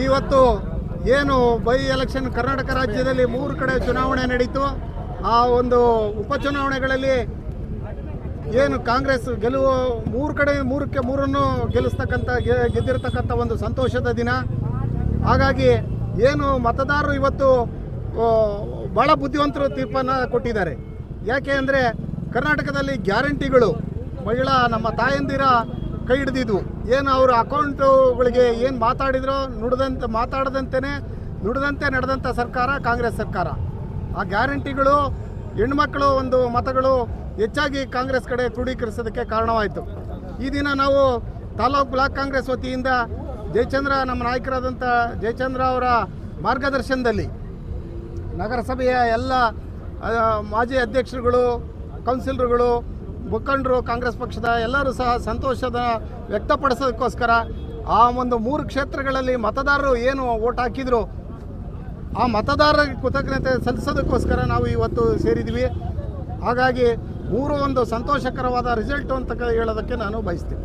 ಇವತ್ತು ಏನು by election Karnataka ರಾಜ್ಯದಲ್ಲಿ 3 ಕಡೆ ಚುನಾವಣೆ ನಡೀತು. ಆ ಒಂದು ಉಪಚುನಾವಣೆಗಳಲ್ಲಿ ಏನು ಕಾಂಗ್ರೆಸ್ ಗೆಲುವು 3 ಕಡೆ 3ಕ್ಕೆ 3 ಗೆದ್ದಿರತಕ್ಕಂಥ ಒಂದು ಸಂತೋಷದ ದಿನ. ಹಾಗಾಗಿ ಏನು ಮತದಾರರು ಇವತ್ತು ಭಾಳ ಬುದ್ಧಿವಂತರು ತೀರ್ಪನ್ನು ಕೊಟ್ಟಿದ್ದಾರೆ. ಯಾಕೆ ಅಂದರೆ ಕರ್ನಾಟಕದಲ್ಲಿ ಗ್ಯಾರಂಟಿಗಳು ನಮ್ಮ ತಾಯಂದಿರ ಕೈ ಹಿಡಿದಿದ್ವು. ಏನು ಅವರು ಅಕೌಂಟುಗಳಿಗೆ ಏನು ಮಾತಾಡಿದ್ರೋ ನುಡಿದಂತೆ ನಡೆದಂಥ ಸರ್ಕಾರ ಕಾಂಗ್ರೆಸ್ ಸರ್ಕಾರ. ಆ ಗ್ಯಾರಂಟಿಗಳು ಹೆಣ್ಮಕ್ಳು ಒಂದು ಮತಗಳು ಹೆಚ್ಚಾಗಿ ಕಾಂಗ್ರೆಸ್ ಕಡೆ ಕ್ರೋಢೀಕರಿಸೋದಕ್ಕೆ ಕಾರಣವಾಯಿತು. ಈ ದಿನ ನಾವು ತಾಲೂಕು ಬ್ಲಾಕ್ ಕಾಂಗ್ರೆಸ್ ವತಿಯಿಂದ ಜಯಚಂದ್ರ ನಮ್ಮ ನಾಯಕರಾದಂಥ ಜಯಚಂದ್ರ ಅವರ ಮಾರ್ಗದರ್ಶನದಲ್ಲಿ ನಗರಸಭೆಯ ಎಲ್ಲ ಮಾಜಿ ಅಧ್ಯಕ್ಷರುಗಳು, ಕೌನ್ಸಿಲರ್ಗಳು, ಮುಖಂಡರು, ಕಾಂಗ್ರೆಸ್ ಪಕ್ಷದ ಎಲ್ಲರೂ ಸಹ ಸಂತೋಷದ ವ್ಯಕ್ತಪಡಿಸೋದಕ್ಕೋಸ್ಕರ ಆ ಒಂದು 3 ಕ್ಷೇತ್ರಗಳಲ್ಲಿ ಮತದಾರರು ಏನು ಓಟ್ ಹಾಕಿದ್ರು ಆ ಮತದಾರರಿಗೆ ಕೃತಜ್ಞತೆ ಸಲ್ಲಿಸೋದಕ್ಕೋಸ್ಕರ ನಾವು ಇವತ್ತು ಸೇರಿದ್ವಿ. ಹಾಗಾಗಿ 3 ಒಂದು ಸಂತೋಷಕರವಾದ ರಿಸಲ್ಟು ಅಂತ ಹೇಳೋದಕ್ಕೆ ನಾನು ಬಯಸ್ತೀನಿ.